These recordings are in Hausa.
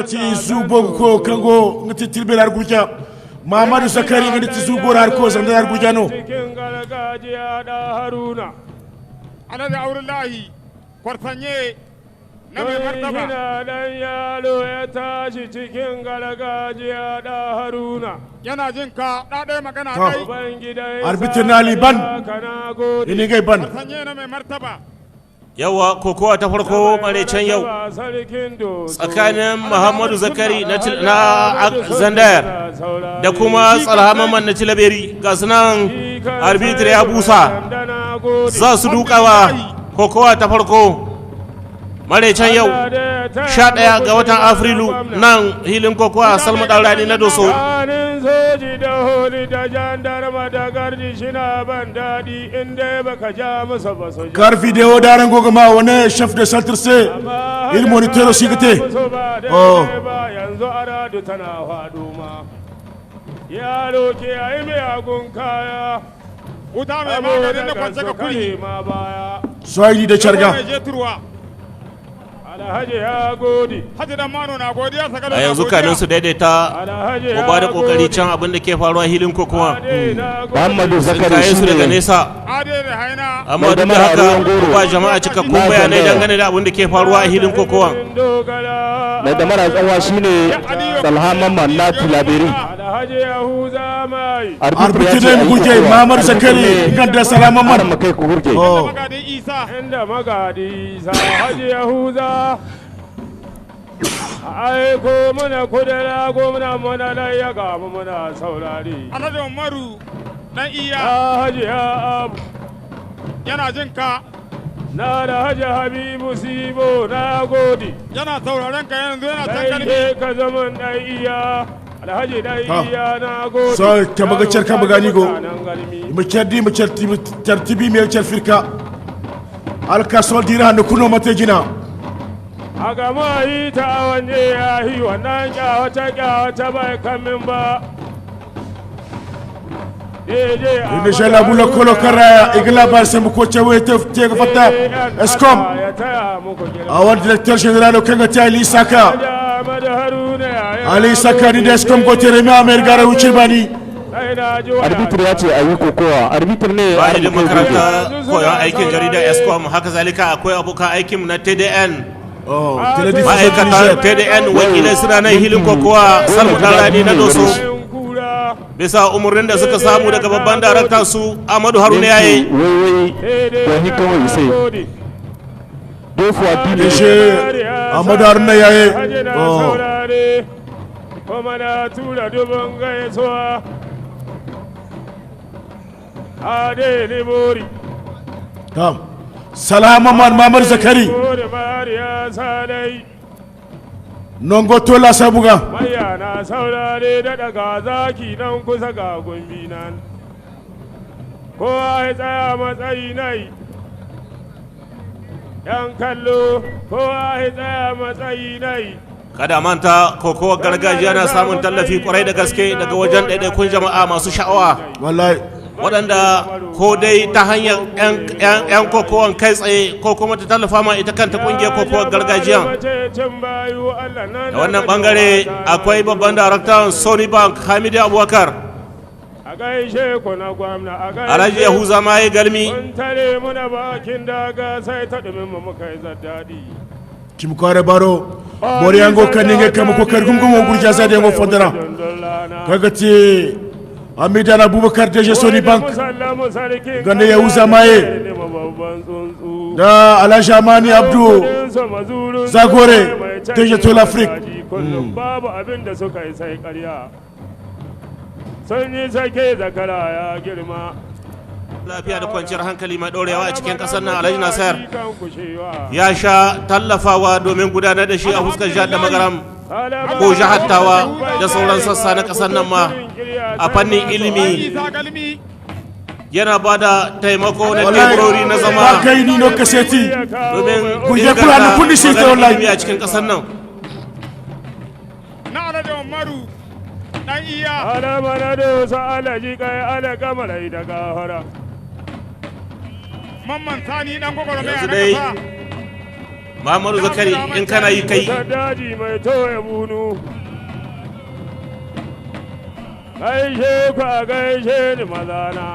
Ti zubo ko kango ngati tilbe lar gurja Muhammadu Zakari ngati zubo lar ko zanda lar gurja no cikin gargajiya da Haruna Alhaji Aurullahi kwartanye na mai martaba hina dan yalo ya tashi cikin gargajiya da Haruna yana jin ka ɗaɗe magana dai arbitrinali ban ini gai ban kwartanye na mai martaba yawa kokowa ta farko maraicen yau tsakanin Muhammadu Zakari na Zandayar da kuma Tsalhamaman na Tilaberi ga sunan arbitri ya busa za su dukawa kokowa ta farko maraicen yau 11 ga watan Afrilu nan hilin kokowa Salma Daurani na Doso soji da holi da jandarma da gardi shina ban daɗi inda baka ja musa ba soji kar video daran goga ma wane chef de centre c'est il moniteur aussi gate oh yanzu aradu tana faɗo ma yaro ke ayi mai agun kaya wuta mai maganin da kwance ka kuri ma baya soyi da charga Alhaji ya gode Haji dan Mano na godiya sakalo a yanzu kamin su daidaita ko ba da kokari can abin da ke faruwa hilin kokowa Muhammadu Zakari kayan su daga nesa amma duk da haka ba jama'a cikakkun bayanai dangane da abin da ke faruwa a hilin kokowa mai da mara tsawa shine Tsalhamaman na Tilaberi Alhaji Yahuza mai arbitrin gurje Muhammadu Zakari ganda Salamaman har makai ku gurje inda magadi Isa Alhaji Yahuza aiko muna kudura gwamna muna nan ya gamu muna saurari Alhaji Umaru dan iya Haji ya abu yana jin ka na da Haji Habibu Sibo na gode yana sauraren ka yanzu yana kai tankalmi ka zaman dan iya Alhaji dan iya na gode so ka baga charka baga ni go mu cerdi mu certibi me cerfirka alkasol dira hande kuno mate gina a gama yi ta wanje ya yi wannan kyawata bai kamin ba ina shala bula kolo kara igla ba sai mu ko cewa te ga fata escom awar directeur général kanga ta Ali Saka ni da escom ko tere ma mer gara wuce bani arbitri ya ce a yi kokowa arbitri ne ba da makaranta koyon aikin jarida escom haka zalika akwai abokan aikin na TDN ma'aikatan TDN wakilai suna nan hilin kokowa Salma Daurani na Doso bisa umarnin da suka samu daga babban daraktan su Amadu Haruna yayi wai kawai sai dofuwa dile she Amadu Haruna yayi kuma na tura dubin gaisuwa ade libori tam Salamaman Muhammadu Zakari nongo tola sabuga maya na saurare da daga zaki nan kusa ga gumbi nan kowa ya tsaya matsayi nai yan kallo kowa ya tsaya matsayi nai kada manta kokowar gargajiya na samun tallafi kwarai da gaske daga wajen ɗaiɗaikun jama'a masu sha'awa wallahi waɗanda ko dai ta hanyar 'yan kokowar kai tsaye ko kuma ta tallafa ma ita kanta ƙungiyar kokowar gargajiya da wannan ɓangare akwai babban daraktan Sony Bank Hamidu Abubakar Alhaji Yahuza ma ya galmi kim kware baro bori yango kaninge kama ko kargum gumo gurja sa de ngo fondana kagati Amidana Abubakar DG Sony Bank ganda Yahuza maye da Alhaji Amani Abdu Zagore DG Tol Afrique babu abin da suka yi sai ƙarya sun yi sake zakara ya girma lafiya da kwanciyar hankali mai ɗorewa a cikin ƙasar nan Alhaji Nasir ya sha tallafawa domin gudanar da shi a fuskar jihar da magaram ko jihar Tawa da sauran sassa na ƙasar nan ma a fannin ilimi yana ba da taimako na teburori na zama ba kai ni no kaseti domin inganta ilimi a cikin ƙasar nan na Alhaji Umaru dan iya alama na dosa alaji kai ala kamarai da gahara mamman sani dan gogoro mai yanzu dai Muhammadu Zakari in kana yi kai daji mai toye bunu gaishe ku a gaishe ni mazana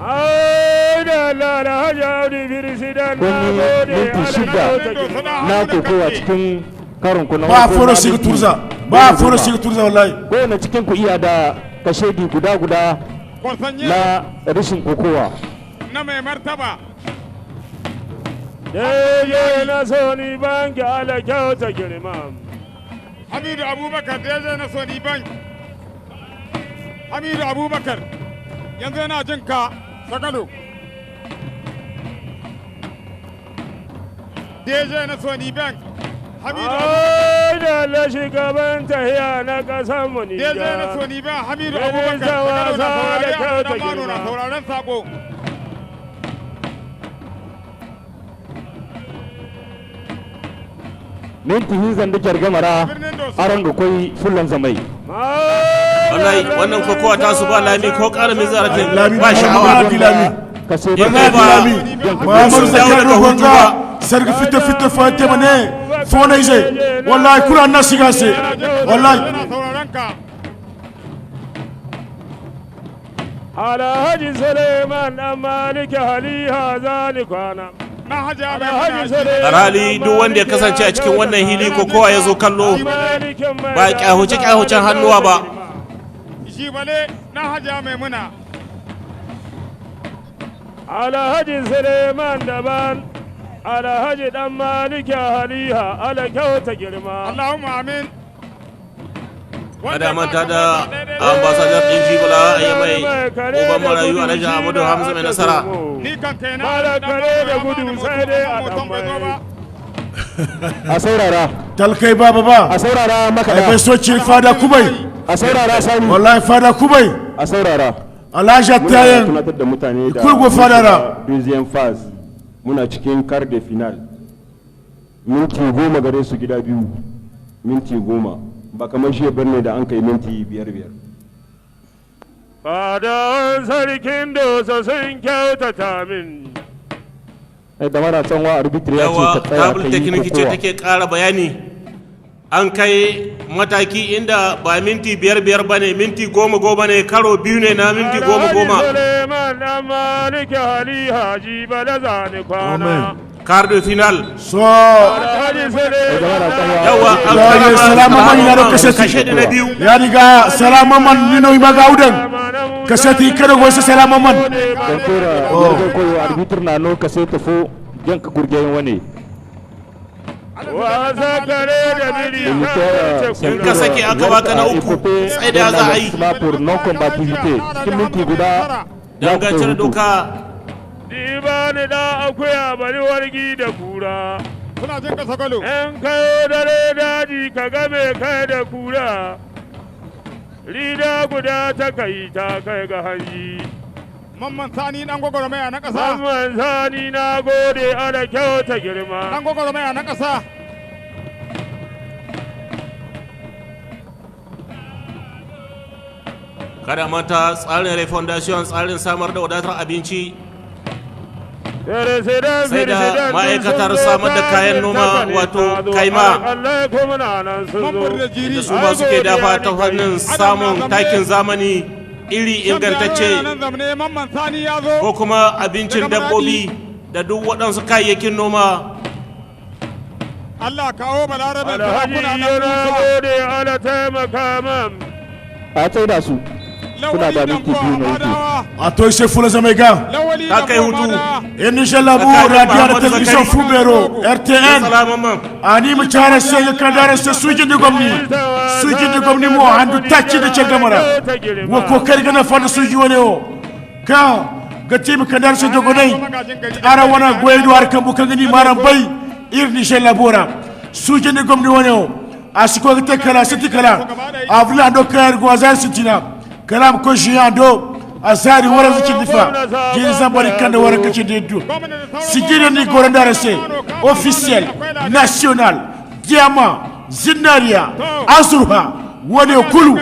ai da Allah da hajjari birsidan na gode minti shida na kokowa cikin karin ku na ba foro shi turza ba foro shi turza wallahi kowane cikin ku iya da kashedi guda na rashin kokowa na mai martaba Deje na Sony Bank ala kyauta girma. Hamidu Abubakar Deje na Sony Bank. Hamidu Abubakar yanzu yana jin ka Sakalo. Deje na Sony Bank. Hamidu Ai da Allah shugaban tahiya na kasan mu Niger. Deje na Sony Bank. Hamidu Abubakar Sakalo na sauraren sako. minti hizan da kyargamara aron da kwai fulan zamai wallahi wannan kokowa ta su ba lami ko karamin zarafin ba sha'awa kashe ya kai ba Muhammadu Zakari Rohonga sarki fita fate mane fona ise wallahi kula na siga se wallahi Alhaji Suleiman dan Malik Haliha zani kwana Alhali duk wanda ya kasance a cikin wannan hili ko kowa ya zo kallo ba kyahuce-kyahucen hannuwa ba. Shi bale na Hajiya Maimuna. Alhaji Suleiman daban, Alhaji dan Maliki Haliha, ala kyauta girma. Allahumma amin. Kada manta da ambasadar ɗin Jibala a Yamai, Uban Marayu Alhaji Ahmadu Hamza mai nasara. Ni kan kai na Mala kare da gudu sai dai a tambaye. a saurara talkai baba ba a saurara maka ai bai soci fada kubai a saurara sani wallahi fada kubai a saurara Alhaji Tayen tunatar da mutane da kurgo fadara deuxième phase muna cikin quart de finale minti 10 gare su gida biyu minti 10 ba kamar shi ne da an kai minti 5 Fadan sarkin Dosso sun kyautata min. da mara tsanwa arbitri ya ce Yawa ka tsaya tabul ka yi technique ce kokowa take ƙara bayani. An kai mataki inda ba minti 5 ba ne minti 10 ne karo biyu ne na minti 10. Alhaji Suleiman dan Maliki Haliha Jibala zani kwana. Quart de finale. so Alhaji Suleiman Yawa an ya kara salama man yaro kashe kaseti na biyu. ya riga salama man nino imaga udan kaseti kada go se salama man don tora yarda koyo arbitri na no ka sai tafo janka gurgen wani wasa kare da biri In ka sake aka baka na uku sai da za a yi. pour non combativité cikin minti guda Dangance da doka Diba ni da akuya bari wargi da kura. Kuna jin ka Sakalo. ‘Yan kayo dare daji ka game kai da kura. Rida guda ta kai ta kai ga hanji. Mamman Sani dan gwagwarmaya na ƙasa. Mamman Sani na gode ana kyauta girma. Dan gwagwarmaya na ƙasa. kada mata tsarin refondation tsarin samar da wadatar abinci sai da ma'aikatar samar da kayan noma wato kaima da su ma suke dafa ta fannin samun takin zamani iri ingantacce ko kuma abincin dabbobi da duk waɗansu kayayyakin noma. Allah kawo balarabe Alhaji yana gode ana taimaka man. a tsaida su kuna da minti biyu na hutu a to se fula zamega Ta kai hutu. inshallah bu radio da television fubero RTN Salaman ani mu cara se ga kadara se suji de gomni mo handu tacci da ce gamara wo ko kar gana fada suji wone o ka ga timi kadar se dogonai ara wana goydo ar kambu kan ni maram bay irni inshallah bora suji de gomni wone o asiko te kala siti kala avla do kar go azar sitina kalam ko jiando azari wara zikin difa jini zambari kanda wara kace dedu sigire ni gorandara se officiel national diamant zinaria azurha wone kulu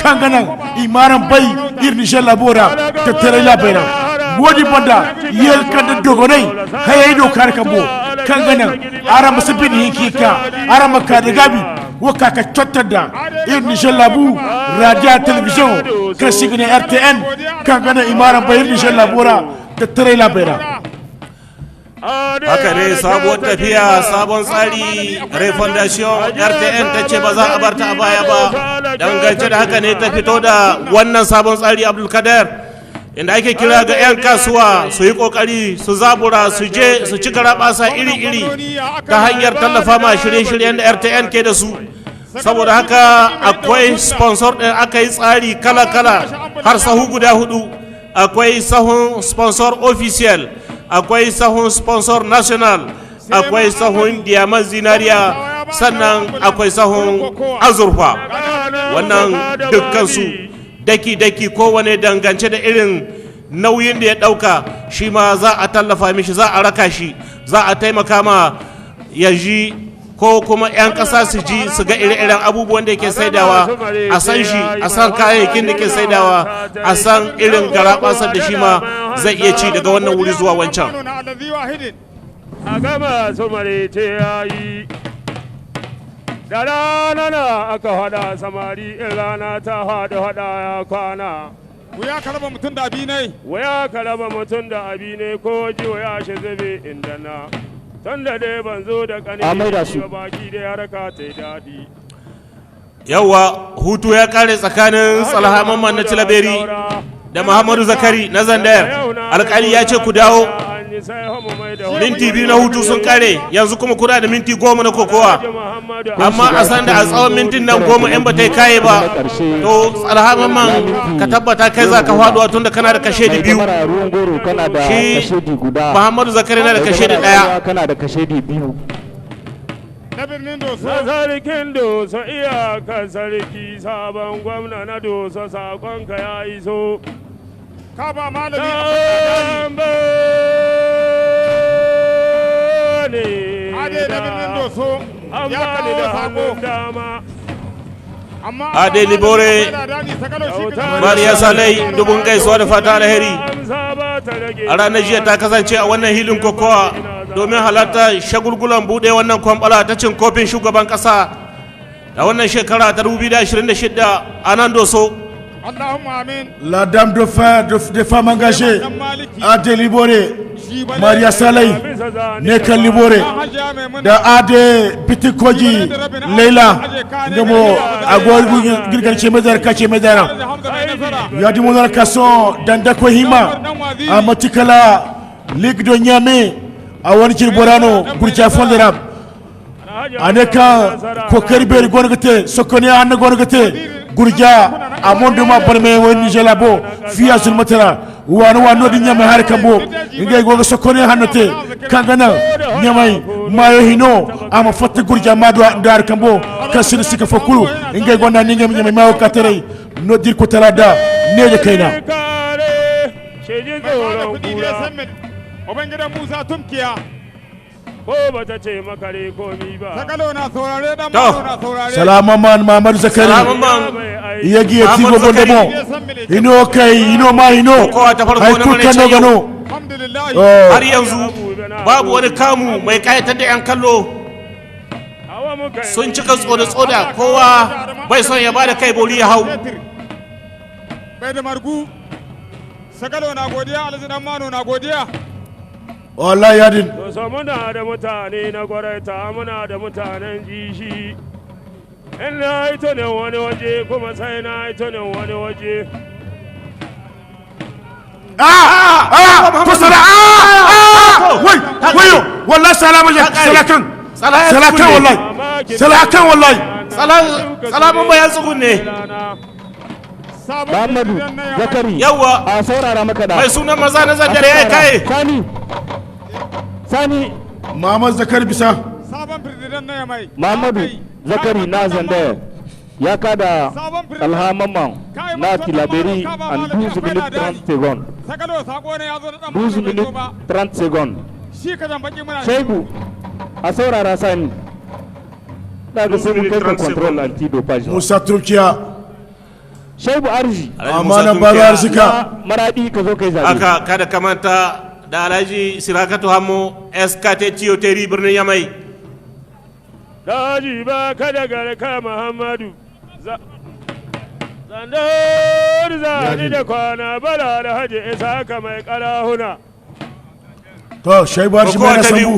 kangana imaran bay irni jella bora te tere la bera wodi banda yel kan dogonai hayay do kar kambo kan ganan ara musabin hikika ara makka da gabi waka ka chotada in shalabu radio television kan signe RTN kan ganan imara bayir ni shalabura da tare labera haka ne sabuwar tafiya sabon tsari refondation RTN ta ce ba za a bar ta a baya ba dangance da haka ne ta fito da wannan sabon tsari Abdulkader inda ake kira ga 'yan kasuwa su yi kokari su zabura su je su ci garabasa iri-iri ta hanyar tallafa ma shirye-shiryen da RTN ke da su saboda haka akwai sponsor ɗin aka yi tsari kala-kala har sahu guda 4 akwai sahun sponsor official akwai sahun sponsor national akwai sahun diamond zinariya sannan akwai sahun azurfa wannan dukkansu daki-daki kowane dangance da irin nauyin da ya dauka shi ma za a tallafa mishi za a raka shi za a taimaka ma ya ji ko kuma 'yan ƙasa su ji su ga ire-iren abubuwan da ke saidawa a san shi a san kayayyakin da ke saidawa a san irin garabasar da shi ma zai iya ci daga wannan wuri zuwa wancan a gama su marece ya yi da rana na aka hada samari in rana ta hada ya kwana wuya ka raba mutum da abi ne wuya ka raba mutum da abi ne ko ji wuya shi zube inda na tun da dai ban zo da ƙane ba baki da ya raka ta daɗi yawa hutu ya kare tsakanin Salhaman na Tilaberi da Muhammadu Zakari na Zandayar alƙali ya ce ku dawo minti 2 na hutu sun kare yanzu kuma kuna da minti 10 na kokowa amma a san da a tsawon mintin nan 10 in ba ta yi kaye ba to Salhaman ka tabbata kai za ka faduwa tun da kana da kashe da 2 shi Muhammadu Zakari na da kashe da 1 kana da kashe da 2 na birnin Doso sarkin Doso iyakar sarki sabon gwamna na Doso sakonka ya iso ka ba malami ne ade na birnin Doso ya kawo sako amma ade libore Mariya Salai dubun gaisuwa da fata alheri a ranar jiya ta kasance a wannan hilin kokowa domin halarta shagulgulan bude wannan kwambala ta cin kofin shugaban kasa da wannan shekara ta 2026 a nan Doso. La dame de femme engagée Ade Libore Maria Salai Nekan Libore da Ade Bitikoji Leila Ngamo Agor Girgan Chemedar Kachemedara Yadi Monar Kason Dandako Hima Amatikala Ligue de Niamey Awani Borano Gurja Fonderab Aneka Kokerber Gorgate Sokonia Anna Gorgate Gurja amonduma barme woni jelabo fiya zulmatara wano di nyama har kambo ngai gogo sokone hanote kangana nyamai mayo hino ama fatte gurja mado dar kambo kasir sika fokulu ngai gonda ninga nyama mayo katere no dir ko talada neje kaina Obangida Musa Tumkiya ko bata ce makare komi ba sakalo na saurare dan na saurare Salamaman Muhammad Zakari yagi yati go gondemo ino kai ino ma ino ai kulkano gano alhamdulillah har yanzu babu wani kamu mai kayatar da yan kallo sun cika tsoda kowa bai son ya bada kai boli ya hau bai da margu sakalo na godiya alhaji dan mano na godiya wallahi yadin to muna da mutane na gwaraita muna da mutanen jishi in na ito ne wani waje kuma sai na ito ne wani waje kusura wayo wallahi salama ya salakan wallahi salakan wallahi salamun bayan tsugun ne Muhammadu Zakari yawa a saurara maka da mai sunan maza na Zandare ya kai Sani Muhammad Zakari bisa sabon president na Yamai Muhammadu Zakari na Zandare ya kada Alhamman na Tilaberi an 12 minutes 30 seconds sakalo sako ne yazo da dan 12 minutes 30 seconds shi ka jan baki muna Shaibu a saurara Sani daga sai mun kai control anti dopage Musa Turkiya Shaibu Arji amanan baro arzika maradi ka zo kai zabe aka kada kamanta da Alhaji Sirakatu Hammo SKT Tiyoteri birnin Yamai daji ba kada garka Muhammadu zandar zani da kwana bala Alhaji Isa ka mai karahuna to Shaibu Arji mai na sambu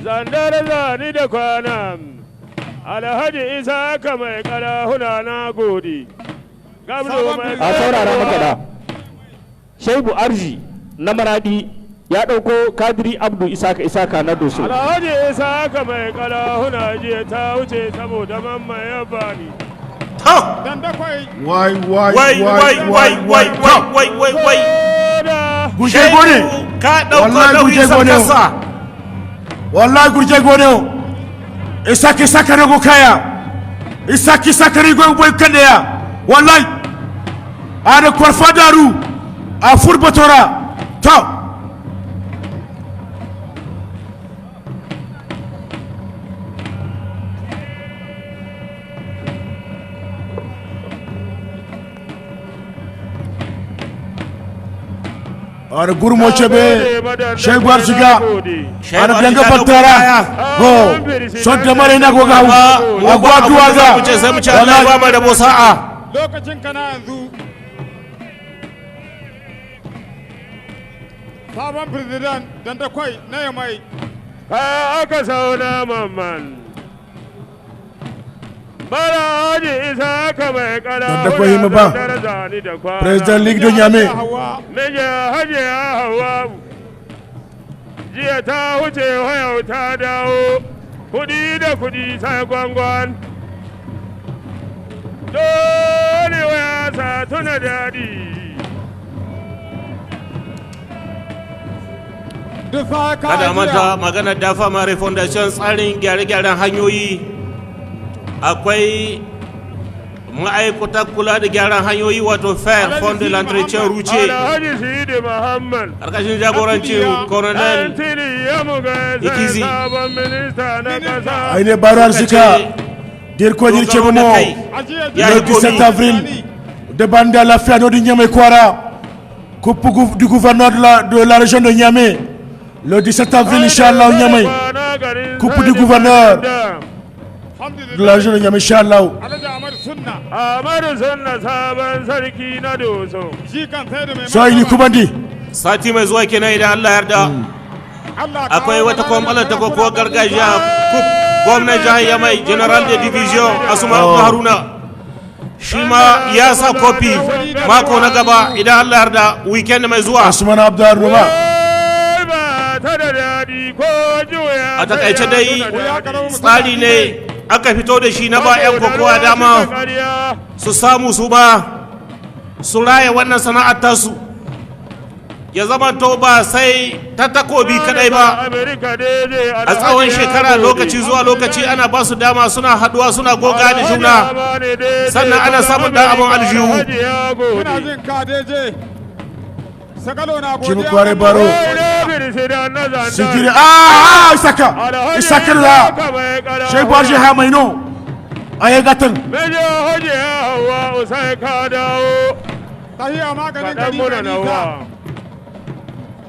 zandar zani da kwana Alhaji Isa ka mai karahuna na gode gabdo mai a saurara maka da Shaibu Arji na maradi ya dauko Kadiri Abdu Isaka na Doso Alhaji Isaka mai karahuna je ta wuce saboda mamman ya bani dan da kwai wai gurje gone ka dauko wallahi nauyin gurje gone sarkasa wallahi gurje gone Isaka rego kaya Isaka rego boy kandeya wallahi ada korfa daru a furbatora to ana gurmo chebe Shaibu Arziga ana danga battara ho son da mare na goga agwa duwaga mu ce sai mu ci Allah ba mu da bosa'a lokacin kana yanzu sabon president dan da kwai na Yamai aka sauna mamman bara Haji Isaka mai karahuna dan da kwai hima ba president league don yame meje Haji Hawa jiya ta wuce yau ta dawo kudi da kudi sai gwangwan dole waya sa tuna dadi kada mata magana dafa mare foundation tsarin gyare-gyaren hanyoyi akwai ma'aikata kula da gyaran hanyoyi wato fair fond de l'entretien routier karkashin jagorancin colonel Ikizi aine baro arzika dir ko dir chebo mo le 17 avril demande à la fin de Niamey Kwara coupe du gouverneur de la région de Niamey le 17 avril inchallah Niamey coupe du gouverneur de la région de Niamey inchallah Amadu Sunna sabon sarki na Doso so yi kubandi sati mai zuwa kenan idan Allah yarda akwai wata kwamfalar ta kokowa gargajiya kup gwamnan jihar Yamai general de division Asuma Haruna shi ma ya sa kofi mako na gaba idan Allah yarda weekend mai zuwa Asuma Abdul Ruma a takaice dai tsari ne aka fito da shi na ba 'yan kokowa dama su samu su ba su raya wannan sana'ar tasu ya zama to ba sai ta takobi kadai ba a tsawon shekara lokaci zuwa lokaci ana ba su dama suna haduwa suna goga da juna sannan ana samun dan abin aljihu Jimi Kware Baro Sigiri Isaka la Shaibu Arji ha maino aye gatan meje Haji Hawa sai ka dawo tahiya maganin dan gari muna mai nisa nawa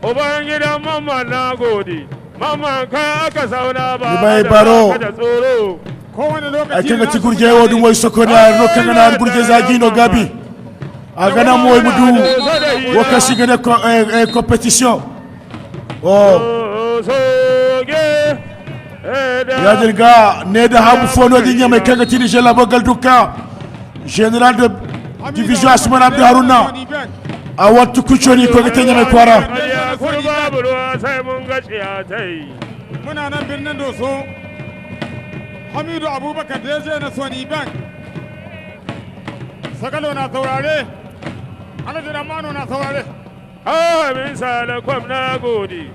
uban gidan mamman na gode mamman kai aka sauna ba Libai Baro da tsoro kowane lokaci ake ga cikurje wodun wai sokona no kangana gurje zagi no gabi agana moy mudu wakasi gane competition oh ya dirga ne da habu fono di nyame kaga tini jela bogal duka general de division Asman Abdul Haruna a wattu kuchoni ko ga tanya mai kwara sai mun ga tsiyatai muna nan birnin Doso Hamidu Abubakar da je na Sony Bank Sakalo na saurare Alhaji Ramano na saurare min salakwam na gode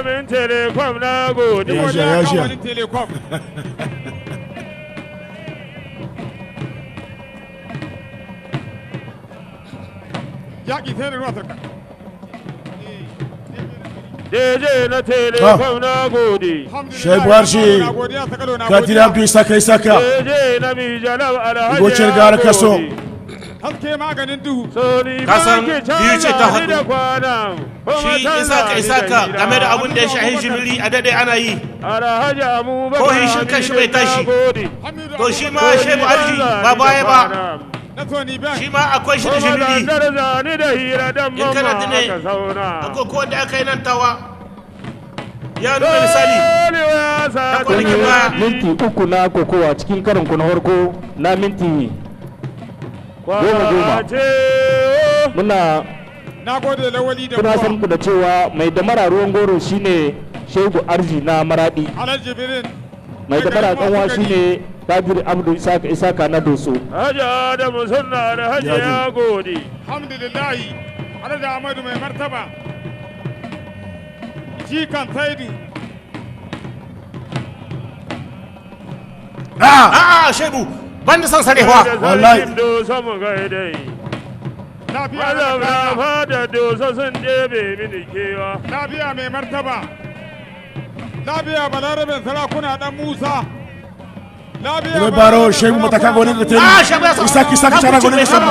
min telekom na gode ya sha Telecom yaƙi sai da ruwa sarka Deje na telefon na gode. Shaibu Arshi Katiri Abdu Isaka Deje na mi jalab alhaji. Gocin gara kaso. haske maganin duhu. Kasan biyu ce ta haɗu. Shi Isaka game da abin da ya shahi jimiri a daɗe ana yi. Ko hishin kashi bai tashi. To shi ma Shaibu Arshi ba baya ba. Shi ma akwai shi da jimiri. In kana dine akwai ko da aka yi nan tawa. Ya nuna misali. Ta kwanakin baya. Minti uku na kokowa cikin karin ku na farko na minti goma. Muna kuna san ku da cewa mai damara ruwan goro shine Shaibu Arji na Maradi. Mai damara kanwa shine Tajir Abdu Isaka na Doso. Haja da musanna da haja ya gode. Alhamdulillah. Alhaji Ahmadu mai martaba. Jikan Taidu. Shaibu ban da son sarewa wallahi lafiya da dosa sun ɗebe mini kewa. Lafiya mai martaba. Lafiya balarabin sarakuna dan Musa. Lafiya baro Shaibu mataka gone da teni. Isaki shara gone da sabu.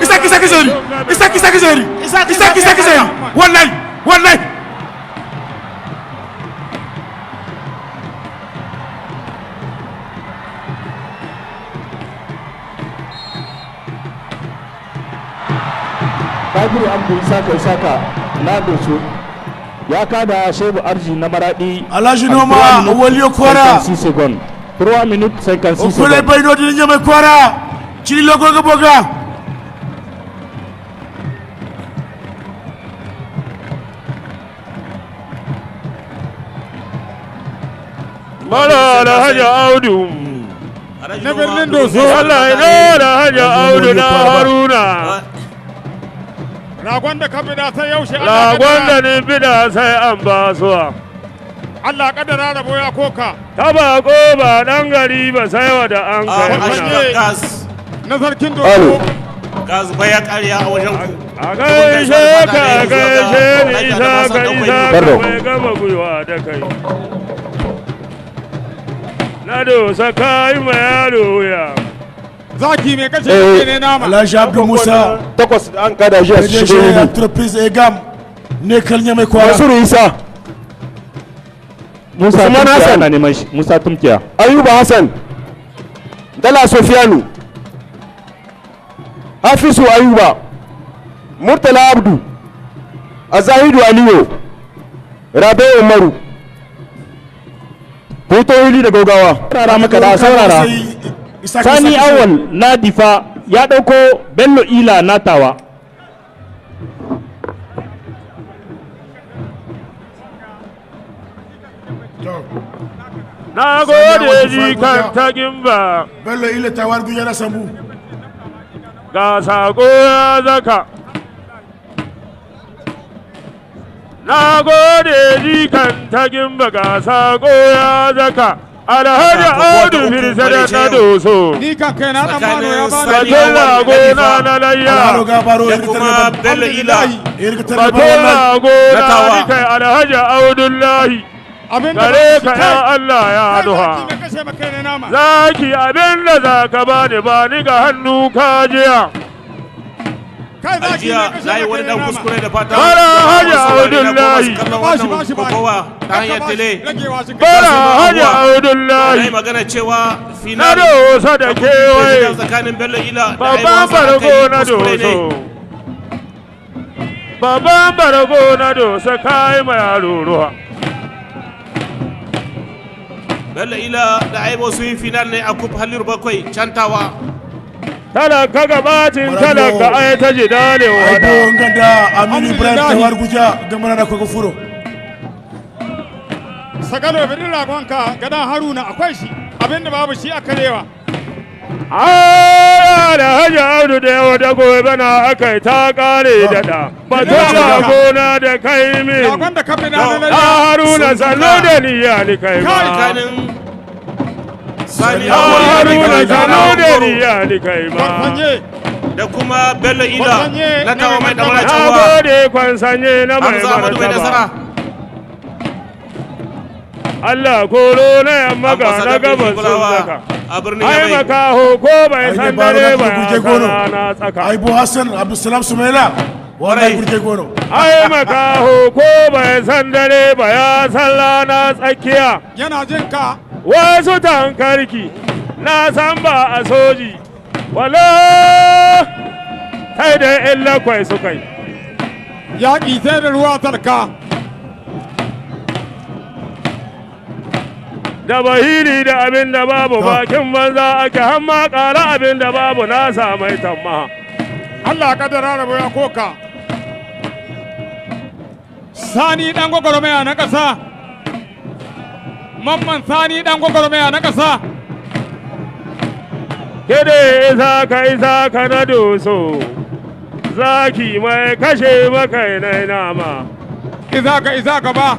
Isaki zeri. Wallahi. Tajir Abdu Isaka na Doso ya kada Shaibu Arji na Maradi. Alhaji Noma Waliyo Kwara 3 minutes 56 seconds. Okule Baido din nyame Kwara. Chili logo ga boga. Mala da haja Audu. Na birnin Doso. Allah ya da haja Audu na Haruna. Ragon da ka bida sai yaushe Ragon da ni bida sai an ba suwa. Allah kaddara da boya koka. Taba ko ba dan gari ba sai wa da an kai. gas Na sarkin Doso. gas baya ƙarya a wajen ku. A gaishe ka gaishe ni isa mai gama gwiwa da kai. Na dosa kai ma yaro ya. Zaki mai kashe ne nama. Alhaji Abdu Musa takwas an kada shi a PDG cikin entreprise Egam ne kalnya mai Kwara. Mansur Isa Musa Usman Tumkiya Hassan. na neman shi. Musa Tumkiya. Ayuba Hassan Dala Sofiyanu Hafisu Ayuba Murtala Abdu Azahidu Aliyu Rabe Umaru Hoto hili da gaugawa. Saurara maka da saurara. Sani Awal na Difa ya dauko Bello Ila na Tawa. Na gode ji kan tagin ba. Bello ile tawar gunya na sambu. Ga sako ya zaka. Na gode ji kan tagin ba ga sako ya zaka. Alhaji Audu Firsa da na Doso. Ni kan kai na dan mano ya bani. Baton lago na na layya. Da kuma Bello Ila Baton lago na ni kai Alhaji Audullahi. Gare ka ya Allah ya duha. Zaki abin da za ka bani ba ni ga hannu ka jiya. ajiya na yi wani dan kuskure da fata Bara Haji Audullahi. Kokowa ta hanyar tele Bara Haji Audullahi. na yi magana cewa Na final dosa da kewaye. tsakanin Bello Ila da Babban bargo na doso. Babban bargo na dosa kai ma yaro ruwa. Bello Ila da Aibo sun yi final ne a kup halir bakwai cantawa Talaka gabatin talaka ai ta ji dalewa Aibo nganda Aminu Ibrahim tawar guja gamara da koko furo. Sagalo birin ragonka gadan Haruna akwai shi abinda babu shi a karewa. da Haji Audu da yawa da gobe na akai ta kare da ba ta gona da kai min Ragon da kafin na Haruna sallo da niyya ni kai ma tsakanin Sani Haruna sallo da niyya ni kai ma Fanye da kuma Bello Ila na tawa mai damar Na cewa gode kwansanye na mai Hamza Ahmadu mai nasara. martaba. Allah koro na yamma ga na gabas sun saka. a birnin Ai Yamai. makaho ko bai Ai san da dare baro ba na ya gurje san gono. rana tsaka. Ai Bu Hassan Abdulsalam Sumaila wallahi gurje gono. Ai makaho ko bai san dare ba ya san rana tsakiya. yana jin ka Wasu tankarki na san ba a soji. Wala sai da illa kwai su kai. yaƙi sai da ruwa talka Da bahiri da abin da babu bakin banza ake hamma ƙara abin da babu na samai tamma. Allah kaddara rabo ya koka Sani dan gwagwarmaya na ƙasa Mamman Sani dan gwagwarmaya na ƙasa Kede isa ka na doso. Zaki mai kashe makai na nama. Iza ka ba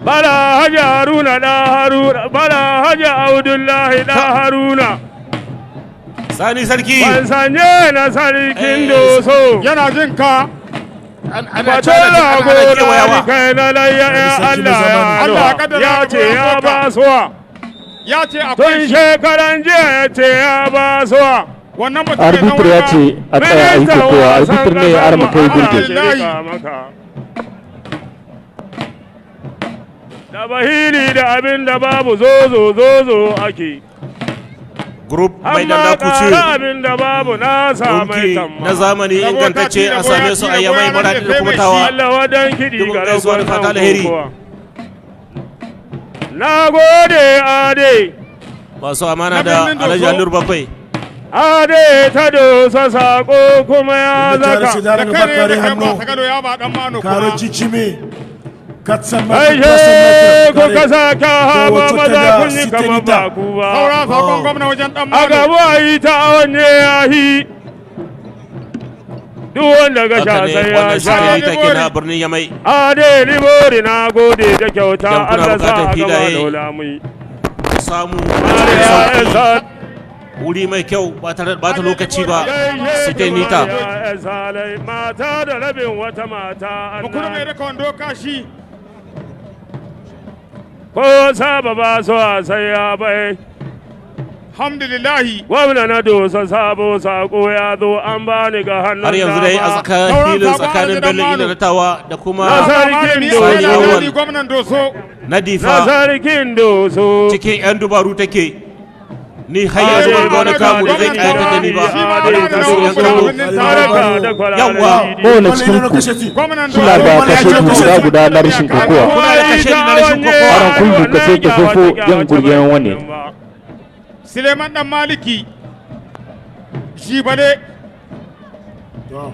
Bala Haji Haruna da Haruna, Bala Haji Abdullahi da Haruna. Sani sarki Ban sanye na sarkin doso. yana jin ka ana Batola gona kewayawa. kai na layya Allah ya Allah kaddara ya rabo ce ya ya koka. ba suwa. ya ce Tun akwai shi shekaran jiya ya ce ya ba suwa. wannan mutum arbitr ya ce a tsaya a yi kokowa arbitr ne ya arma kai gurje Da bahili da abin da babu zozo ake. group mai Amma danda kuce ƙara abin da babu na samai dunki tamma. na zamani ingantacce a same su a Yamai Maradi da kuma Tawa. Allah wadan kiɗi Dubin ga gaisuwa da fata alheri. Na gode Ade, Masu amana da Alhaji Allur Bakwai. Ade ta dosa sako kuma ya Tare zaka. shi da da ran kai ne bakare da kai ba hanno. sagado ya ba dan mano Karo kuma cicime. Katsan Aishe ko ka saka haba maza kun yi kamar ba ku ba. saura sakon gwamna wajen dan A mano gaba a yi ta wanne ya hi. Duk wanda ga Haka sha ne sai ya wannan sha. shiri take na birnin Yamai. Ade libori na gode da kyauta Idan kuna Allah sa bukatar a gaba filaye, da wulamu. Samu Ade ya sauki isa. wuri mai kyau ba tare da bata lokaci ba. Su ta nita. Ya isa lai mata da rabin wata mata mukuru mai Allah. rika wando kashi Ko saba ba so a sai ya bai. alhamdulillahi Gwamna na dosa sabo sako ya zo an bani ga hannun Har yanzu dai a dama. tsakanin filin tsakanin Bello Ila na Tawa da Na kuma sarkin ni Sani sai doso. labari gwamnan doso na Na Difa sarkin doso. cikin 'yan dubaru take. Ni har yanzu ban ga wani kamu da zai ƙayatar da ni ba. Yawwa. kowane cikin ku gwamnan suna da kashe guda na rashin kokowa Kuna da kashe na rashin kokowa. aron kullu ka sai ke fofo yan gurgen wani Suleiman dan Maliki Jibale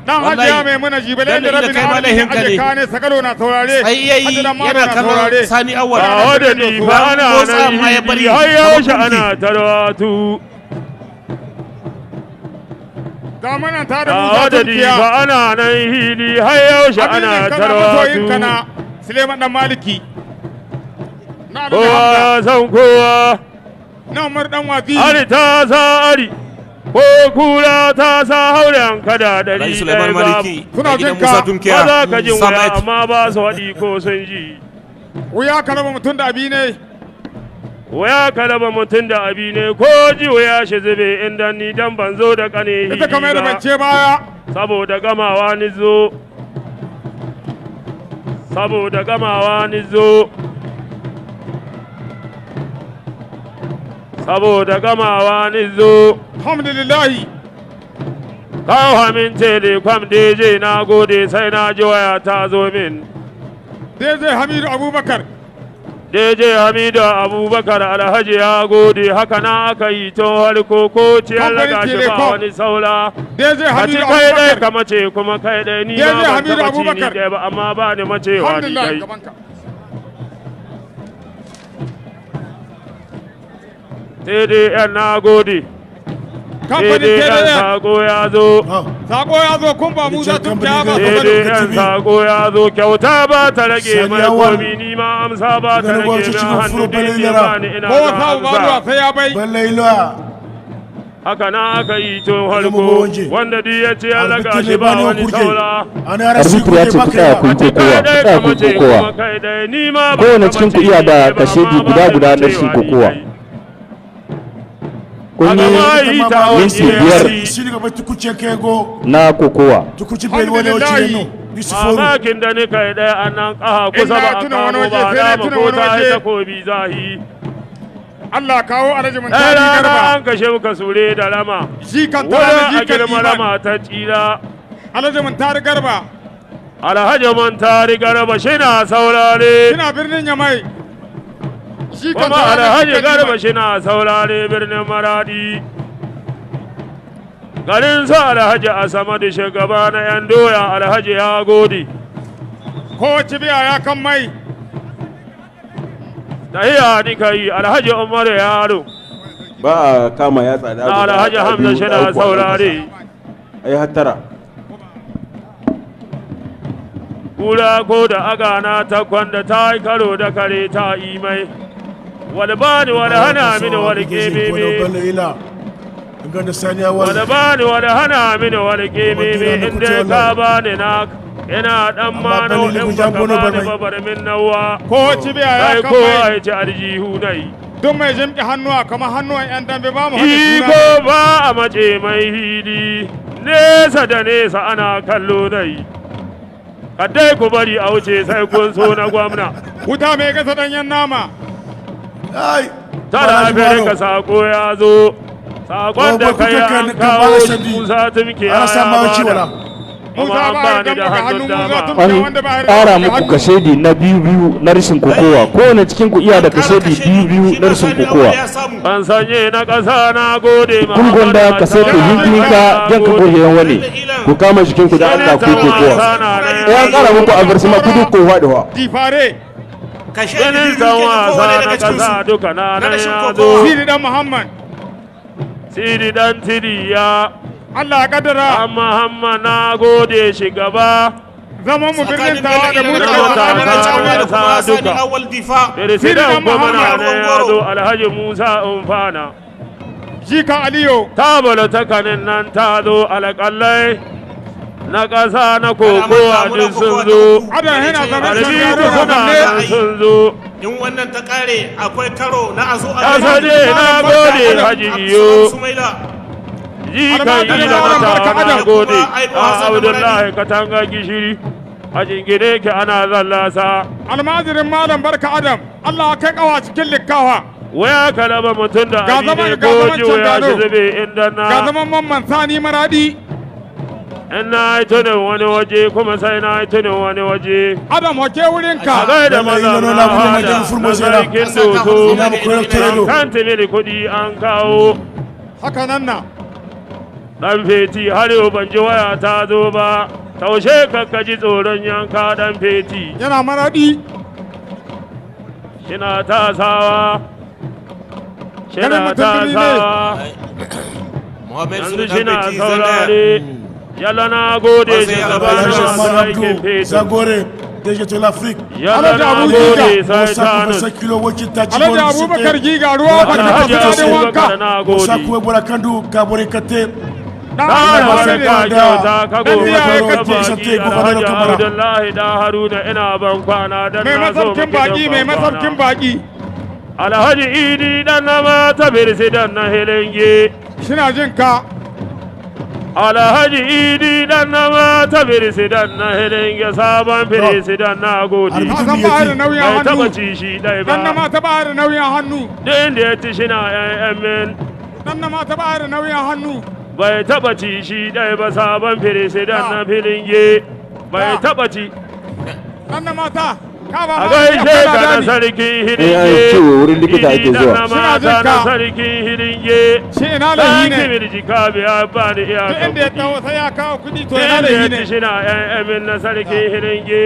dan Wallahi, hajiya mai muna Jibale dan da da rabin kai ma arziki laihinka aje ne. kane sakalo na saurare Ai yayi Haji dan Mado yana na kallon saurare. Sani Awal. A wadda ni ba ana Motsa ma ya nan bari hili har yaushe kamar ana tarwatu. ga mana ta da A Musa wadda ni Turkiya ba ana nan hili har yaushe ana Aminin kana masoyin kana tarwatu. Suleiman dan Maliki na da Kowa Hamza ya san kowa. na Umar dan Waziri Ari ta sa ari. Ko kura ta sa hauren kada dari Alhaji Suleiman ɗaya babu. Maliki Suna da gidan jin ka. Musa Tunkiya. Ba za ka jin waya Samet. amma ba su haɗi ko sun ji. wuya ka raba mutum da abi ne Waya ka raba mutum da abi ne ko ji waya shi zube inda ni dan ban zo da kane ita kamar da ba. bance baya Saboda gamawa ni zo. Saboda gamawa ni zo. Saboda gamawa ni zo. alhamdulillahi Kawo hamin telekwam DJ na gode sai na ji waya ta zo min. dai zai Hamidu Abubakar DJ Hamidu Abubakar Alhaji ya gode haka na aka yi tun harko ko ciyar da Kamfanin gashi ba Telecom. wani saura. dai zai Ka ci Hamidu kai dai Abubakar ka mace kuma kai dai ni DJ ma ban Hamidu taɓa ci ni Abubakar. ɗaya ba amma ba ni macewa ni alhamdulillah dai. gabanka TDN na gode. kamfanin TDN TDN sako ya zo. sako ya zo kun ba Musa Turkiya ba TDN sako ya zo kyauta ba ta rage Sani mai Awal. komi ni ma amsa ba ta Gani rage gwamnati min cikin hannu furo biyu balilera. ba ni ina ko ga sa ba ruwa amsa. sai ya bai Balaila haka na aka yi tun harko wanda duk ya ce ya laga shi ba wani saura arbitru ya ce ku tsaya ku yi kokowa kowane cikin ku iya da kashedi guda na shi kokowa kun yi minti 5 na kokowa mamakin da ni kai ɗaya a nan ƙaha kusa ba a kamo ba dama ko ta yi takobi zahi Allah kawo alhaji Muntari Garba an kashe muka sure da rama shi kan wani a girma rama ta tsira alhaji Muntari Garba alhaji Muntari Garba shi na saurare shina birnin Yamai shi kan kuma alhaji Garba shi na saurare birnin Maradi garin sa alhaji Asama da shugaba na yan doya alhaji ya gode kowace biya ya kan mai tahiya ni kai alhaji Umar yaro ba a kama ya tsada na alhaji Hamza shi na saurare ai hattara kura ko da agana ta kwanda ta yi karo da kare ta yi mai wani bani wani hana mini wani kememe wani bani wani hana mini wani kememe inda ka bani na ina dan mano in baka bani babar min nawa ko cibiya ya kan ko mai ai ci aljihu nai don mai jimki hannuwa kamar hannuwan yan dambe ba mu hada iko ba a mace mai hidi nesa da nesa ana kallo nai kadai ku bari a wuce sai kun so na gwamna wuta mai gasa danyen nama tana gare ka sako ya zo sakon da kai an kawo musa tumke ya bada Musa ba da hannun Musa tumke wanda ba an ƙara muku kashedi na biyu na rashin kokowa kowane cikin ku iya da kashedi biyu na rashin kokowa an sanye na ƙasa na gode ma kun gonda kaseti hinka jan ka goyen wani ku kama jikin ku da Allah ku kokowa an ƙara muku aversima kudu ko faɗuwa difare ganin zan wasa na ƙasa duka na nan ya zo Sidi dan Muhammad Sidi dan Tidiya Allah ya kaddara Muhammad na gode shi gaba zaman mu birnin tawa da mu da ƙasa duka Firisidan gwamna na ya zo Alhaji Musa Umfana Jika Aliyo tabala takanin nan ta zo alƙallai na ƙasa na kokowa duk sun zo albiku suna nan sun zo in wannan ta kare akwai karo na azo a kasade na gode haji iyo jikan yi da mata na gode a abdullahi katanga gishiri a jingine ki ana zallasa almajirin malam barka adam Allah kai kawa cikin likkawa waya kalaba mutum da abin goji waya shi zube inda na ga zaman mamman sani maradi in na yi tunin wani waje kuma sai na yi tunin wani waje adam hoke wurinka a gai da maza na hada na sarkin doto kan timili kudi an kawo haka nan na dan feti har yau ban ji waya ta zo ba taushe kakkaji tsoron yanka dan feti yana maradi shina tasawa shina tasawa yanzu shina saurare yalla na gode shi gabanin aikin feti Zagore, DG de l'Afrique. yalla na gode sai tanus Alhaji Abubakar Giga ruwa ba ta Alhaji fita da Abubakar wanka na gode Sakuwe bora kandu kabore kate. dan Kara Allah wani ne ka kyauta ka Dan gobe iyaye ka kace baki Alhaji Abdullahi da Haruna ina ban kwana dan mai na so masaukin baki mai masaukin baki Alhaji Idi dan na mata birsi dan na helenge shina jin ka Alhaji Idi dan na mata birsi dan na helenge sabon birsi dan na gode ka san ba da nauyin bai taba hannu ci shi dai dan na ba ma ta ba da nauyin hannu duk inda ya ci shi na yan dan na ma ta ba da nauyin hannu bai taba ci shi dai ba sabon firisidan na filinge bai taba ci dan na mata ka ba a ma gaishe ka na sarkin ai hilinge ciwo wurin likita ake Idi zuwa dan na mata na sarkin hilinge shi ina lahi dan ne kimir jika biya ba da duk iyaka inda ya kuɗi tawo sai ya kawo kudi to ina inda lahi ya ne ci shi na yan na sarkin hilinge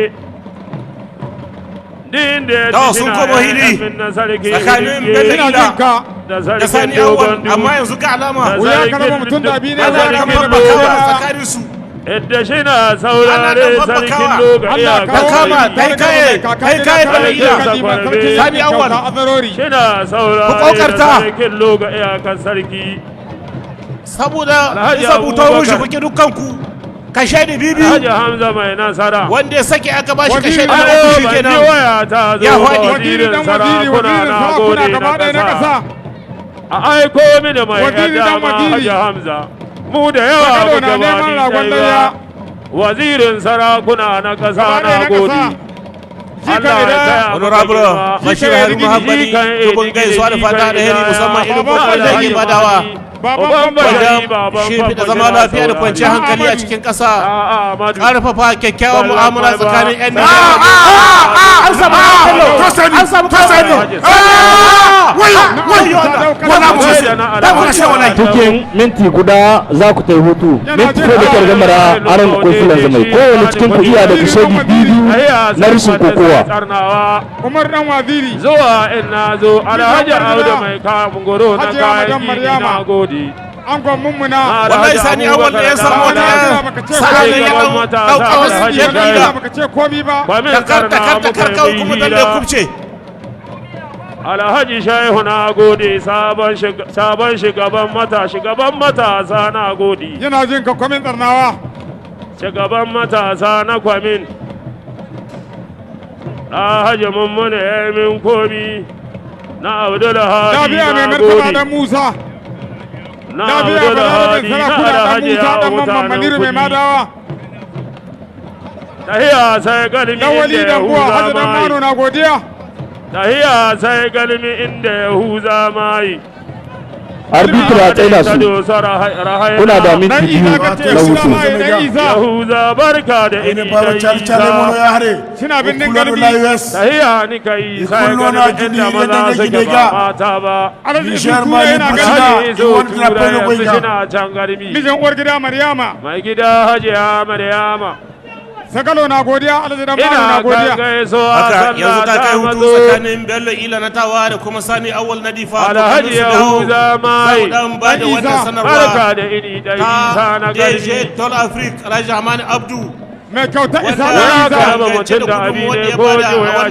din da ya To, ci shi sun na komo hili. yan na sarkin Tsakanin hilinge Bello ina jin ka da da sarkin sani dogon awal dubu amma yanzu ga alama wuya ka raba mutum da biyu ne da za ka sarkin mai dogon da tsakanin su Yadda shi na saurare sarkin doga Allah iyaka ka kama kai kai Sani awal shi na saurare Ku kokarta. sarkin doga iyakan sarki saboda isa buta rushe kuke dukkanku kashe da bibi Alhaji Hamza mai nasara wanda ya sake aka bashi kashe da uku shi kenan ya faɗi wazirin sarakuna na gode na ƙasa a aiko mini mai yadda ma Alhaji Hamza mu da yawa muka ba ni ba wazirin sarakuna na ƙasa na gode honorable bashir haru muhammadi dubin gaisuwa da fata da heri musamman irin kokarin da yake badawa wajen shi da zama lafiya da kwanciyar hankali a cikin ƙasa ƙarfafa kyakkyawan mu'amala tsakanin 'yan cikin minti guda za ku tai hutu minti ko da kyar gamara aron kofilan zamai kowane cikin ku iya da kashedi biyu na rashin kokowa Umar dan waziri zuwa ina zo Alhaji Audu mai kamun goro na kayan gidi na gode an gwammun muna wallahi sani awal da ya samu wani sa'an ya dauka wasu ya gida baka ce komi ba da karkar kuma dan da kubce Alhaji Shehu na gode sabon shugaban matasa na gode yana jin ka kwamin tsarnawa shugaban matasa na kwamin Alhaji Mummuna ya min komi na Abdullahi na gode Musa na Abdullahi na Alhaji ya mutanen kudi tahiya sai galmi inda ya huza mai na godiya tahiya sai galmi inda ya huza mai arbitra tsaida su kuna da minti biyu na hutu yahuza barka da ini suna binnin garbi tahiya ni kai sai galmi inda maza suke ba mata ba alhaji zo tura yanzu suna can garbi mijin uwar gida Maryama mai gida hajiya Maryama Sakalo na godiya Alhaji dan Manu na godiya haka yanzu ta kai hutu tsakanin Bello Ila na Tawa da kuma Sani Awal na Difa Alhaji Yahuza mai dan ba da wannan sanarwa barka da ini da Isa na garbi DJ Tol Afrique Alhaji Hamani Abdu mai kyauta isa ya na karaba mutum da abi ne ko jiwo ya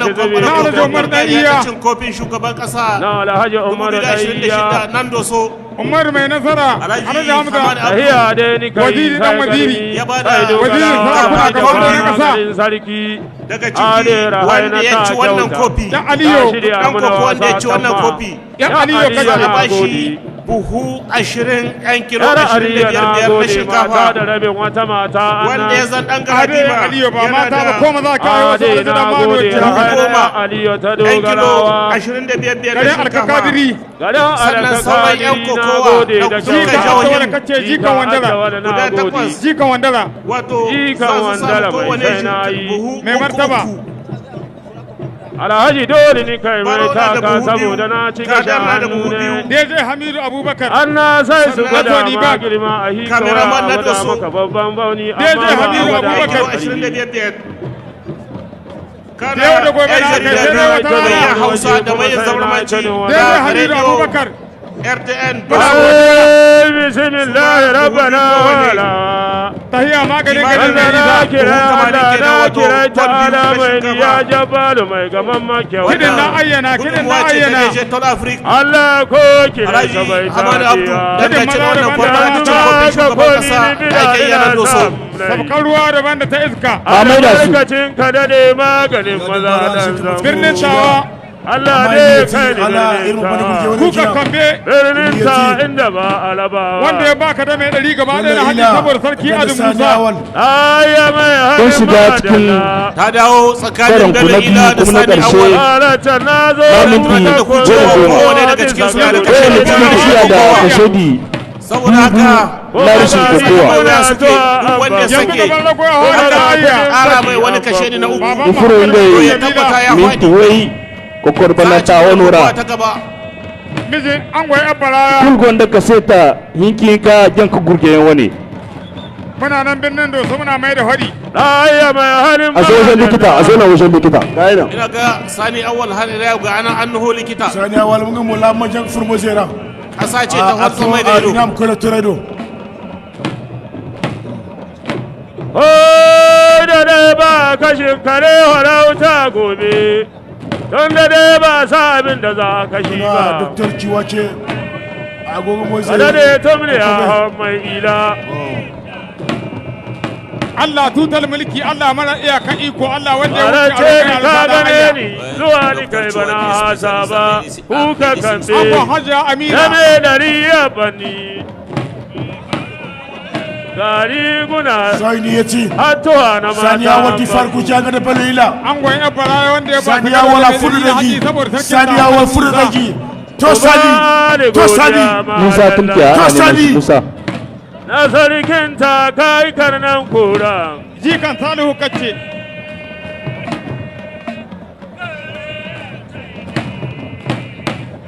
ce zabi na Alhaji Umar dan iya cin kofin shugaban kasa na Alhaji Umar dan iya nan doso Umar mai nasara Alhaji Hamza tahiya da ni kai waziri dan waziri ya bada waziri sarakuna gaban kasa sarki daga ciki wanda ya ci wannan kofi dan Aliyo dan koko wanda ya ci wannan kofi dan Aliyo kaga da bashi buhu 20 yan kilo 25 na shinkafa da rabin wata mata wanda ya zan dan gadi ba Aliyo ba mata ba ko maza ka yi wasu Alhaji dan Manu Aliyo ta yan kilo dogarawa 25 gare na shinkafa alkakadiri gadan sannan sauran yan alkakadiri na kokowa gode da da jika suka ta wani jawo kace jika wandala guda takwas jika wandala wato Jika za su wandala samu mai kowane sai na yi. buhu Mai martaba. uku. Alhaji dole ni kai mai Barona da taka buhu saboda biyu. na cika Kadana da shanu buhu biyu. ne DJ Hamidu Abubakar an na sai su Sannan gwada Tony ma Bag. girma a hika Cameraman wa na gwada Dosso. maka babban bauni DJ amma ba Hamidu a gwada Abubakar. maka Kilo ƙarfi. 25. Kana Yau da gobe yan na kai jarida sai wata da rana. yan Hausa da mai zaurmanci DJ Hamidu Abubakar RTN bismillahi rabbana wala tahiya maganin Kimanin garin Allah Nariza na kira Buhu 80 kenan Allah na wato kira ta kwan biyu ala na mai shinkafa. ya jabalu mai gaman makyau Kidin na ayyana, kidin na ayyana. Allah ko kira Alhaji ka bai Hamani Abdu tafiya dan da ce wannan kwamfani ta cin kofin shugaban kasa da ake yana doso. sabkan ruwa daban da ta iska A maida su. albarkacin ka dade maganin maza dan zambo birnin tawa Allah ne kai ni birnin kuka ta kambe birnin ta inda ba alaba wanda ya baka da mai ɗari gaba ɗaya na hajji saboda sarki Adu Musa aya mai Kun harin shiga cikin madalla Ta dawo tsakanin karon ku Bello na Ila da biyu kuma na Sani ƙarshe. Awal. Alatan na zo Ba da minti mata goma ko goma. Kowane daga cikin su yana da kashe kowane cikin ku iya da kashedi Saboda haka na rashin kokowa. ya suke duk wanda ya yanzu sake gaban rago ya hau da ayya ƙara mai wani kashe ni na uku. ifuro inda To yi ya tabbata ya minti faɗi. wai kokor bana ta onora ta gaba. mijin an goyi abbaraya kulgon da ka seta hinkin ka janka gurgen wani muna nan birnin doso muna mai da hadi aya mai harin a zo wajen likita a zo na wajen likita ga ina Ina ga Sani Awal har ila yau ga ana an nuho likita. sani awal mun ga mulla majan furmozera Ƙasa ce ta harsa mai da ido. nam kola toredo da dai ba kashin kare warauta gobe don da dai ba sa abin da za a kashi na ba doktor ciwace kada da tumne ya mai ila Allah tutal mulki Allah mara iyakan iko Allah wanda ya Mara wuce ce ni ka gane ni zuwa ni kai bana hasa ba kuka kamfe Abba Hajiya Amina na me dari ya bani gari guna Sani ya ci hatuwa na mata Sani ya wati farko janga da balila an goyi yan bara wanda ya ba Sani ya wala fudu dagi Sani ya wala fudu dagi To Sani Musa Tulkiya To ana neman Sani shi Musa na sarkin ta kai karnan kura jikan Salihu kace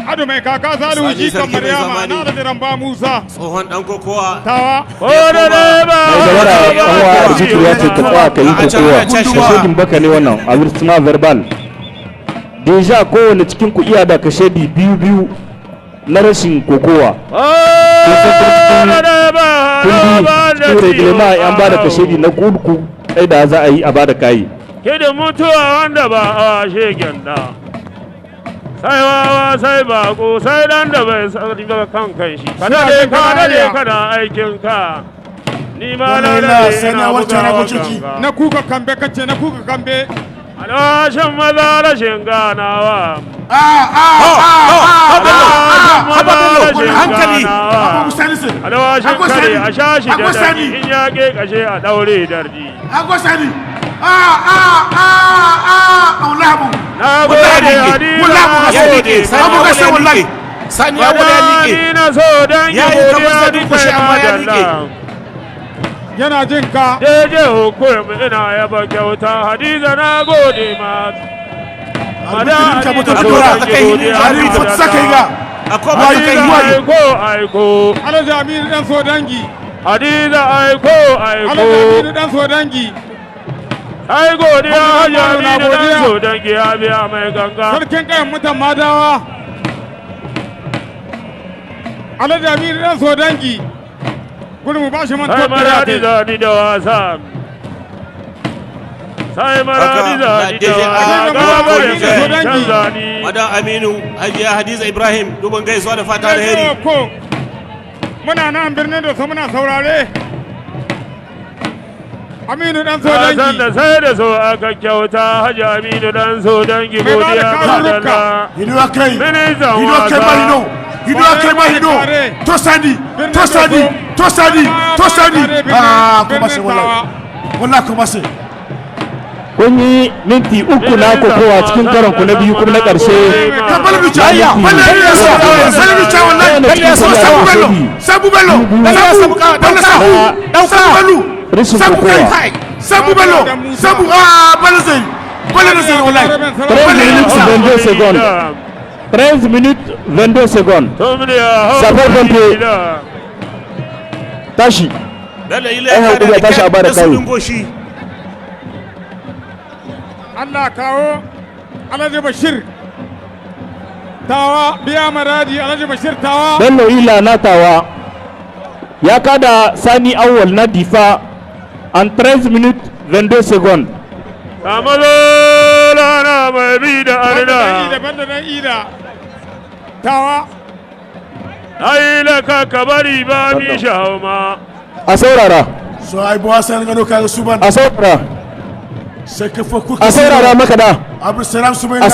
Ado mai kaka Salihu Sani jikan sarki mai Maryama zamani. na da ramba Musa tsohon dan kokowa tawa ore da ba mai gaba da kanwa arzikin ya ce ka tsaya ka yi kokowa kashedin baka ne wannan avertissement verbal deja kowane cikin ku iya da kashedi biyu na rashin kokowa cikin reglement an ba da kashedi na kurku sai da za a yi a ba da kayi kidin mutuwa wanda ba a shegen da sai wawa sai bako sai dan da bai sarri daga kan kai shi kada dai kana aikin ka ni ma na da Sani wacce rago ciki na kuka kambe kace na kuka kambe alwashin maza rashin ganawa hankali alwashin kare a shashi da dadi in ya ke kashe a daure dardi Agosani Aulabu na gode hadina wallahi Sani ya wala like na so dan ya yi kamar sa dukushe amma ya like yana jin ka Jeje hukum ina yaba kyauta Hadiza na gode ma Abin ka mutu dora Abin fut saka ga Hadiza aiko Alhaji Aminu dan so dangi Hadiza aiko Alhaji Aminu dan so dangi ai godiya Hajji Aminu dan so dangi ya biya mai ganga sarkin kayan mutan madawa Alhaji Aminu dan so dangi gudun ba shi man sai maradi zani da wasa sai maradi zani da wasa zani Madan Aminu Hajiya Hadiza Ibrahim dubin gaisuwa da fata alheri muna nan birnin da muna saurare Aminu dan so dangi san da sai da so aka kyauta Hajji Aminu dan so dangi godiya madalla Hido akai ministan Hido akai mahino Hido akai mahino To Sani kuma sai wallahi kuma sai kun yi minti uku na kokowa cikin karon ku na biyu kuma na ƙarshe ka balbicha balbicha wallahi sabu bello rashin kokowa sabu balazai wallahi 13 minutes 22 secondes Sapeur pompier tashi Bello ile ai hakuri ya tashi a bada kai Allah kawo Alhaji Bashir tawa biya maradi Alhaji Bashir tawa Bello ila na tawa ya kada Sani Awal na difa en 13 minutes 22 secondes Amalo na mai bi da arna banda dan ida tawa ai la ka kabari ba mi shahuma a saurara so ai bo asan gano ka suban a saurara sai ka fa ku a saurara maka da Abdul Salam suban a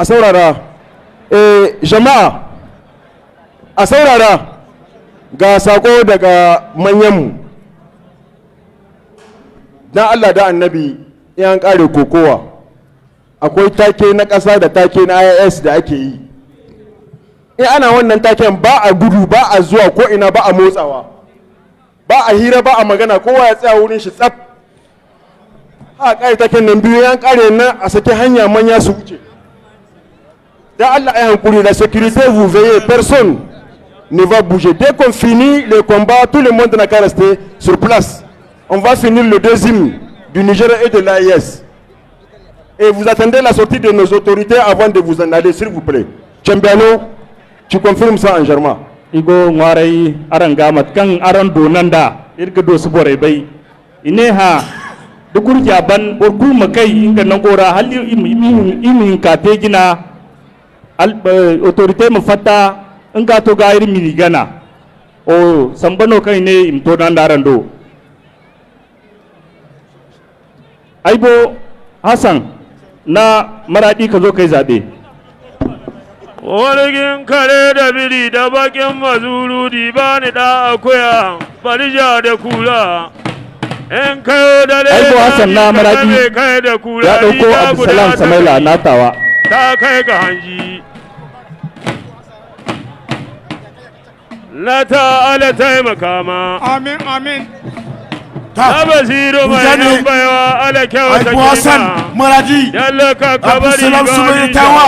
saurara jama'a a saurara ga sako daga manyanmu dan Allah da annabi yan kare kokowa akwai take na ƙasa da take na IAS da ake yi in ana wannan taken ba a gudu ba a zuwa ko ina ba a motsawa ba a hira ba a magana kowa ya tsaya wurin shi tsaf a kare taken nan biyu yan kare nan a sake hanya manya su wuce dan Allah ai hankuri la sécurité vous veillez personne ne va bouger dès qu'on finit le combat tout le monde n'a qu'à rester sur place on va finir le deuxième du Niger et de l'AIS et vous attendez la sortie de nos autorités avant de vous en aller s'il vous plaît Chambiano tu confirmes ça en germain igo ngwarai aranga matkan aran donanda irga do su bore bai ineha dugur jaban borgu makai inga nangora halli imin ka te gina autorité mu fata in ga to ga irin mini gana o sambano kai ne imto dan darando aibo Hassan na maradi ka zo kai zabe wargin kare da biri da bakin mazuru di bani da akuya barija da kula in kayo da aibo Hassan na maradi ya dauko Abdulsalam Samaila natawa ta kai ga hanji lata ala taimaka ma amin amin ta basiru mai yan baiwa ala kyauta Hassan maradi yalla ka kabari Abdulsalam Samaila tawa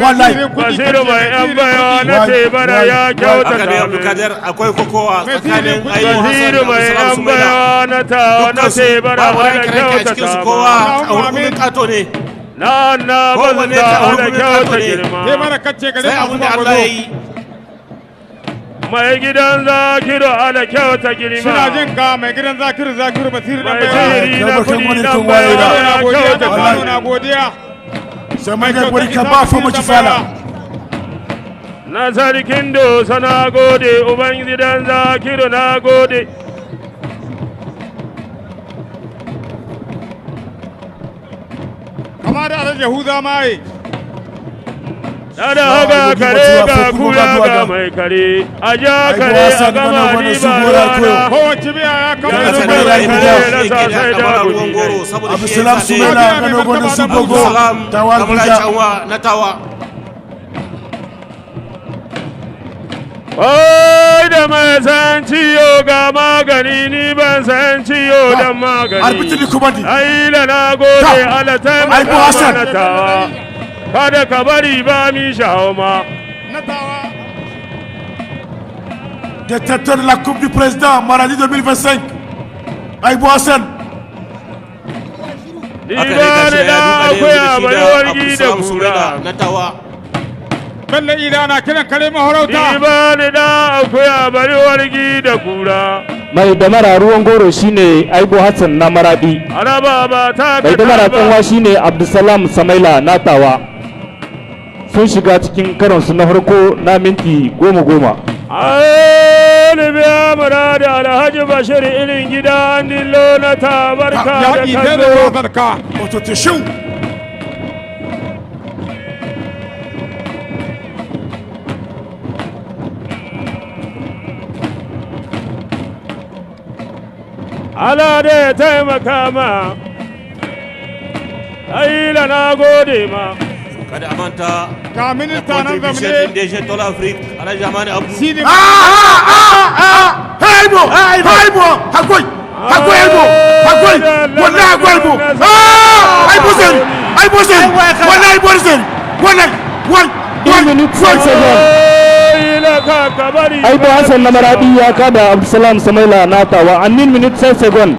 wallahi basiru mai yan baiwa na ce bana ya kyauta ta Abdulkadir akwai kokowa tsakanin Aibu basiru mai yan Hassan da baiwa na ta na ce bana ala kyauta ta kowa a hukumin kato ne na bazan ta ala kyauta girma sai mara kacce gare sai abin da Allah ya yi mai gidan zakiru ala kyauta girma suna jin ka mai gidan zakiru basiru da mai bayan sihiri na kudi Barkan dan mu bai da ala kyauta Kano na godiya sai mai da bari ka ba fa mu fala na sarkin dosa na gode uban gidan zakiru na gode kama da alhaji Yahuza mai Tada haga kare ga kula ga mai kare a ja kare a gama riba rana kowace biya ya kama Ya da zama mai kare na sa sai da kudi Abdulsalam Sumela gano gona su gogo tawal buja na tawa Oi da mai san ciyo ga magani ni ban san ciyo da magani arbitri kumandi ai la na gode ala Ai, bu Hassan. taimaka na tawa kada ka bari ba mi shawo ma na tawa détenteur de la Coupe du Président Maradi 2025 Aibu Hassan Ibani da akuya bari wargi da kura na tawa Bello Ila na kiran kare mahorauta Ibani da akuya bari wargi da kura mai damara ruwan goro shine Aibo Hassan na maradi Araba ba ta mai damara tsanwa shine Abdulsalam Samaila natawa sun shiga cikin karonsu na farko na minti 10 Alibiya mura da Alhaji Bashir irin gida an dillo na tabarka da yaƙi sai da kallo zarka Otote shu ala da ya taimaka ma aila na gode ma kada a manta ga minista nan contribution zamne din da Tol Afrique Alhaji Hamani Abdu sidi Aibu Aibu hakoi hakoi Aibu hakoi wallahi hakoi Aibu Aibu Zeri Aibu Zeri wallahi Aibu Zeri wallahi wai 1 minute 5 seconds ila ka kabari Aibo Hassan na maradi ya kada Abdulsalam Samaila natawa a 1 minute 5 seconds